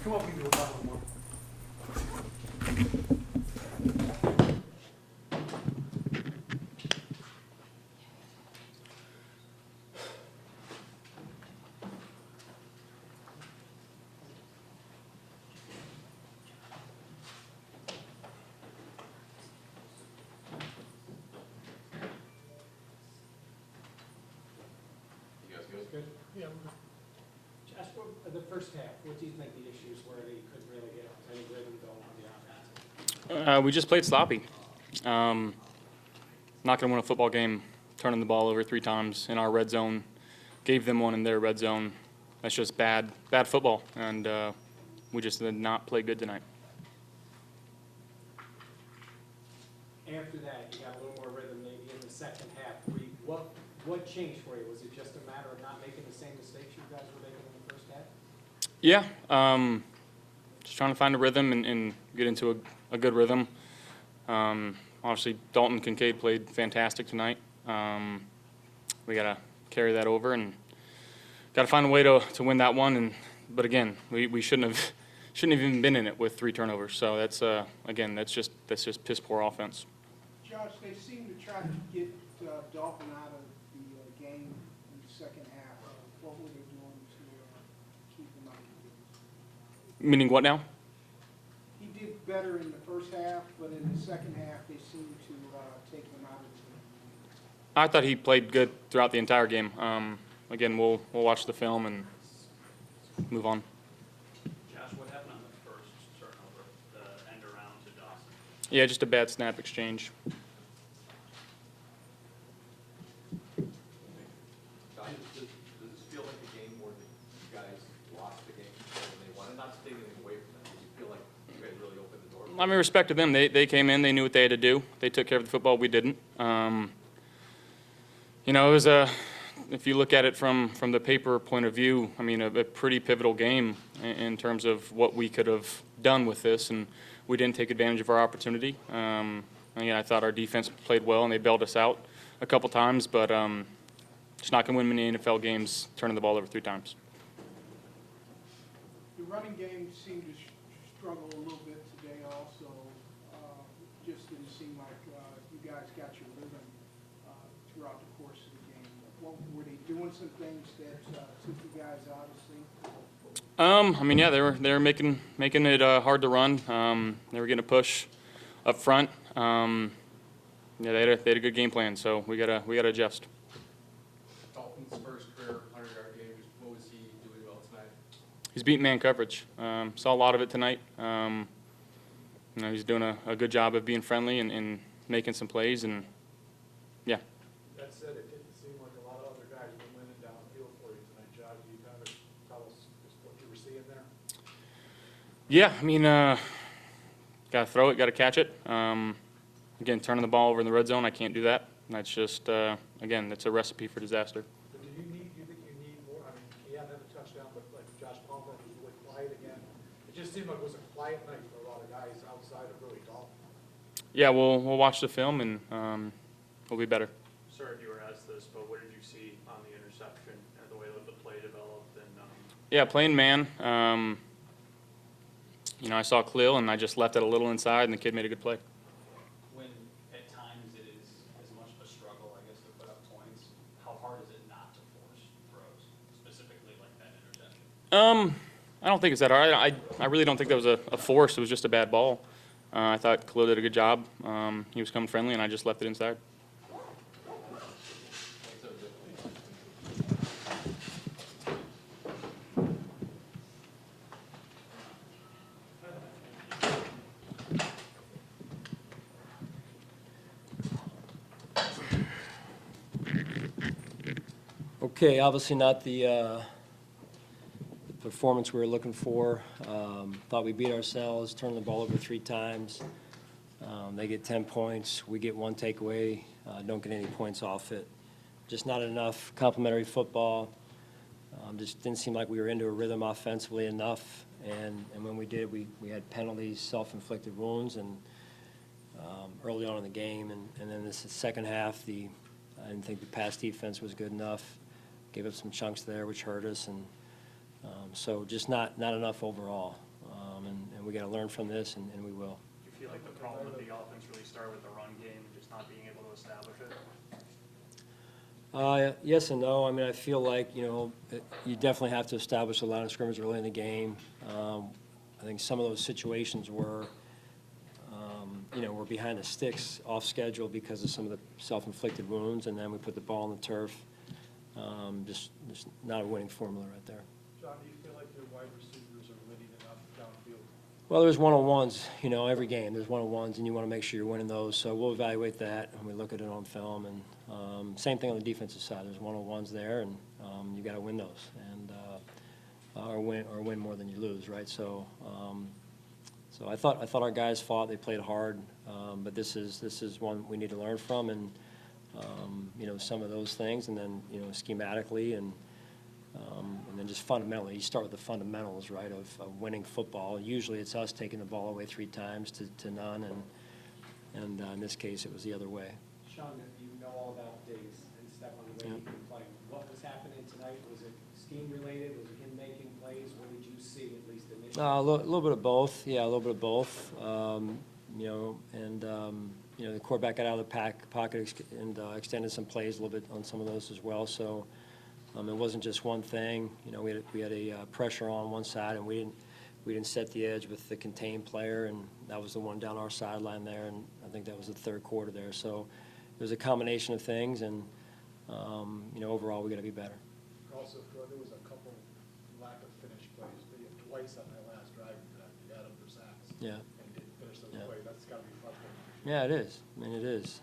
Come up and do a couple more. Good. Yeah. Josh, the first half, what do you think the issues were that you couldn't really get any rhythm going on the offense? We just played sloppy. Not going to win a football game turning the ball over 3 times in our red zone. Gave them one in their red zone. That's just bad football, and we just did not play good tonight. After that, you got a little more rhythm maybe in the second half. What changed for you? Was it just a matter of not making the same mistakes you guys were making in the first half? Yeah, just trying to find a rhythm and get into a good rhythm. Obviously, Dalton Kincaid played fantastic tonight. We got to carry that over and got to find a way to win that one. But again, we shouldn't have even been in it with 3 turnovers. So that's again that's just piss poor offense. Josh, they seem to try to get Dalton out of the game in the second half. What were they doing to keep him out of the game? Meaning what now? He did better in the first half, but in the second half, they seemed to take him out of the game. I thought he played good throughout the entire game. Again, we'll watch the film and move on. Josh, what happened on the first turnover, the end around to Dawson? Yeah, just a bad snap exchange. Does this feel like a game where you guys lost the game and they wanted not to take anything away from them? Do you feel like you guys really opened the door? I mean, respect to them. They came in. They knew what they had to do. They took care of the football. We didn't. You know, it was if you look at it from the paper point of view, I mean, a pretty pivotal game in terms of what we could have done with this, and we didn't take advantage of our opportunity. Again, I thought our defense played well, and they bailed us out a couple times, but just not going to win many NFL games turning the ball over 3 times. The running game seemed to struggle a little bit today also. Just didn't seem like you guys got your rhythm throughout the course of the game. Were they doing some things that took you guys out of sync? I mean, yeah, they were making it hard to run. They were getting a push up front. Yeah, they had a good game plan, so we gotta adjust. Dalton's first career 100-yard game, what was he doing well tonight? He's beating man coverage. Saw a lot of it tonight. You know, he's doing a good job of being friendly and making some plays, and yeah. That said, it didn't seem like a lot of other guys were winning downfield for you tonight, Josh. Can you kind of tell us just what you were seeing there? Yeah, I mean, got to throw it, got to catch it. Again, turning the ball over in the red zone, I can't do that. That's just, again, that's a recipe for disaster. But do you think you need more? I mean, he hadn't had a touchdown, but like Josh Palmer was really quiet again. It just seemed like it was a quiet night for a lot of guys outside of really Dalton. Yeah, we'll watch the film and we'll be better. Sorry if you were asked this, but what did you see on the interception and the way that the play developed? And Yeah, playing man. You know, I saw Khalil and I just left it a little inside, and the kid made a good play. When at times it is as much of a struggle, I guess, to put up points, how hard is it not to force throws, specifically like that interception? I don't think it's that hard. I really don't think that was a force. It was just a bad ball. I thought Khalil did a good job. He was coming friendly, and I just left it inside. Okay, obviously not the performance we were looking for. Thought we beat ourselves, turned the ball over 3 times. They get 10 points, we get 1 takeaway, don't get any points off it. Just not enough complementary football. Just didn't seem like we were into a rhythm offensively enough. And when we did, we had penalties, self-inflicted wounds, and early on in the game. And then this second half, I didn't think the pass defense was good enough. Gave up some chunks there, which hurt us, and so just not enough overall. we got to learn from this, and we will. Do you feel like the problem with the offense really started with the run game, just not being able to establish it? Yes and no. I mean, I feel like, you definitely have to establish a line of scrimmage early in the game. I think some of those situations were, we're behind the sticks off schedule because of some of the self-inflicted wounds, and then we put the ball on the turf. Just not a winning formula right there. John, do you feel like your wide receivers are winning enough downfield? Well, there's one-on-ones, every game. There's one-on-ones, and you want to make sure you're winning those. So we'll evaluate that, and we look at it on film. And same thing on the defensive side. There's one-on-ones there, and you got to win those, and or win more than you lose, right? So I thought our guys fought. They played hard, but this is one we need to learn from, and some of those things, and then schematically and then just fundamentally. You start with the fundamentals, right, of winning football. Usually it's us taking the ball away 3 times to none, and in this case it was the other way. Sean, you know all about Diggs and Stephon, the way he can play. What was happening tonight? Was it scheme related? Was it him making plays? What did you see, at least initially? A little bit of both. Yeah, a little bit of both. The quarterback got out of the pocket and extended some plays a little bit on some of those as well. So it wasn't just one thing. We had a pressure on one side, and we didn't set the edge with the contained player, and that was the one down our sideline there, and I think that was the third quarter there. So it was a combination of things, and overall we got to be better. Also, there was a couple lack of finish plays, but you had twice on that last drive that you had him for sacks. Yeah. And didn't finish those Yeah. plays. That's got to be frustrating. Yeah, it is. I mean, it is.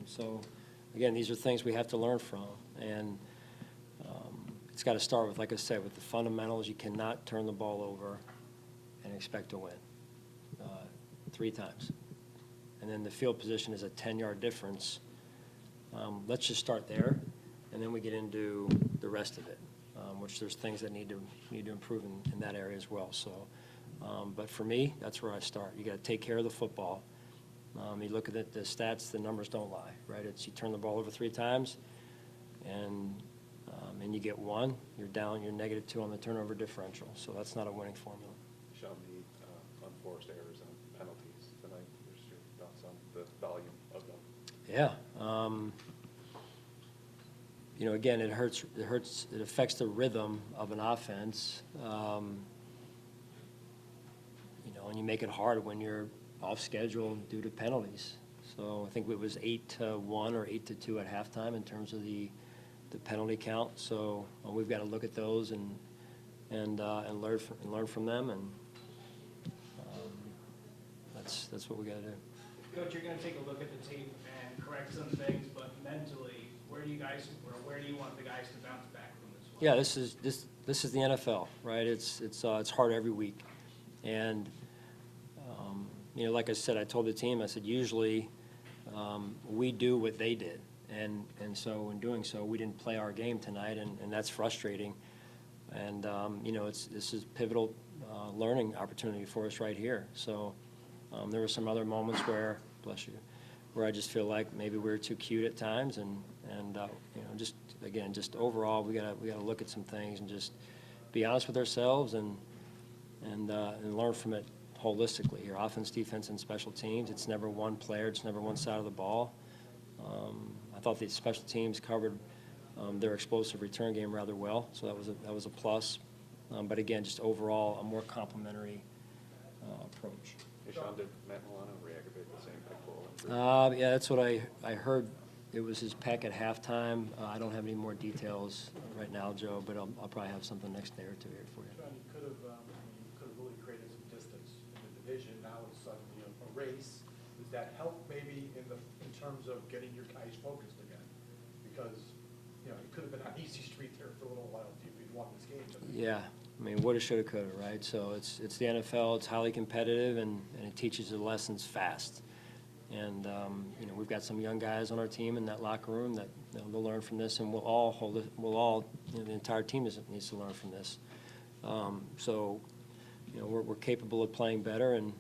So, again, these are things we have to learn from, and it's got to start with, like I said, with the fundamentals. You cannot turn the ball over and expect to win 3 times. And then the field position is a 10-yard difference. Let's just start there, and then we get into the rest of it, which there's things that need to improve in that area as well. So, but for me, that's where I start. You got to take care of the football. You look at the stats; the numbers don't lie, right? It's you turn the ball over 3 times, and you get 1, you're down, you're -2 on the turnover differential. So that's not a winning formula. Sean, the unforced errors and penalties tonight, what's your thoughts on the volume of them? Yeah. Again, it hurts. It affects the rhythm of an offense. And you make it hard when you're off schedule due to penalties. So I think it was 8-1 or 8-2 at halftime in terms of the penalty count. So we've got to look at those and learn from them, and that's what we got to do. Coach, you're going to take a look at the tape and correct some things, but mentally, where do you want the guys to bounce back from this one? Yeah, this is the NFL, right? It's hard every week, and like I said, I told the team, I said usually we do what they did, and so in doing so, we didn't play our game tonight, and that's frustrating. And this is pivotal learning opportunity for us right here. So there were some other moments where, bless you, where I just feel like maybe we were too cute at times, and just overall we gotta look at some things and just be honest with ourselves and learn from it holistically. Your offense, defense, and special teams. It's never one player. It's never one side of the ball. I thought the special teams covered their explosive return game rather well, so that was a plus. But again, just overall a more complementary approach. Hey, Sean, did Matt Milano re-aggravate the same pitbull? Yeah, that's what I heard. It was his peck at halftime. I don't have any more details right now, Joe, but I'll probably have something next day or 2 here for you. John, you could have really created some distance in the division. Now it's suddenly a race. Does that help maybe in terms of getting your guys focused again? Because it could have been on easy street there for a little while if you'd won this game. Yeah, I mean, woulda, shoulda, coulda, right? So it's the NFL. It's highly competitive, and it teaches you lessons fast. And we've got some young guys on our team in that locker room that they'll learn from this, and the entire team needs to learn from this. So we're capable of playing better and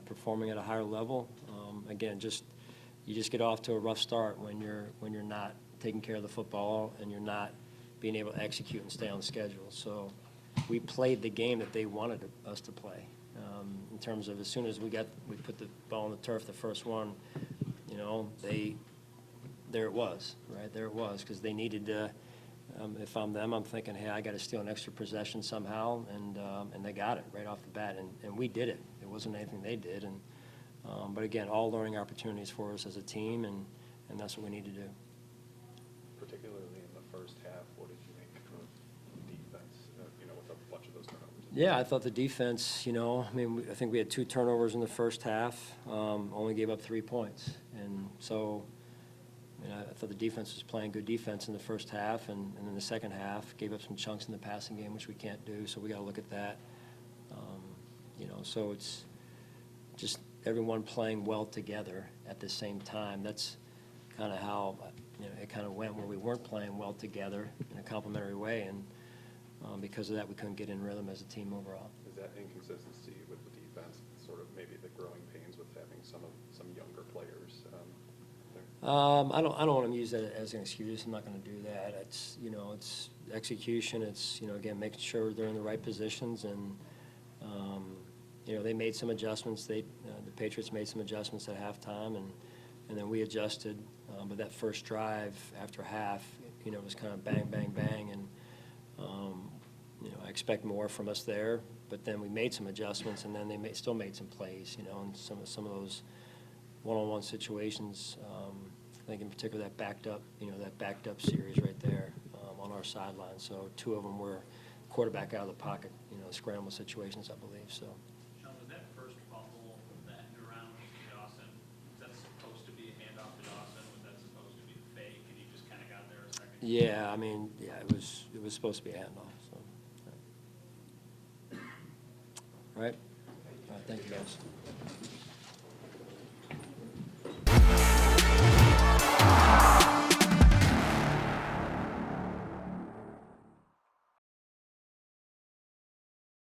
performing at a higher level. Again, you just get off to a rough start when you're not taking care of the football and you're not being able to execute and stay on schedule. So we played the game that they wanted us to play, In terms of as soon as we put the ball on the turf, the first one, you know, there it was, right? There it was, because they needed to, if I'm them, I'm thinking, hey, I got to steal an extra possession somehow, and they got it right off the bat, and we did it. It wasn't anything they did, and but again, all learning opportunities for us as a team, and that's what we need to do. Particularly in the first half, what did you make of defense, you know, with a bunch of those turnovers? Yeah, I thought the defense, you know, I mean, I think we had 2 turnovers in the first half, only gave up 3 points. And so, you know, I thought the defense was playing good defense in the first half, and in the second half, gave up some chunks in the passing game, which we can't do, so we got to look at that. You know, so it's just everyone playing well together at the same time. That's kind of how, you know, it kind of went, where we weren't playing well together in a complementary way, and because of that, we couldn't get in rhythm as a team overall. Is that inconsistency with the defense sort of maybe the growing pains with having some younger players there? I don't want to use that as an excuse. I'm not going to do that. It's, you know, it's execution. It's, you know, again, making sure they're in the right positions, and you know, they made some adjustments. The Patriots made some adjustments at halftime, and then we adjusted. But that first drive after half, you know, was kind of bang, bang, bang, and you know, I expect more from us there. But then we made some adjustments, and then they still made some plays, you know, and some of those one-on-one situations. I think in particular that backed up series right there on our sideline. So 2 of them were quarterback out of the pocket, you know, scramble situations, I believe. So. Sean, was that first fumble that around Dawson, was that supposed to be a handoff to Dawson? Was that supposed to be fake, and he just kind of got there a second? Yeah, I mean, yeah, it was supposed to be a handoff. So. Yeah. All right. Thank you, guys.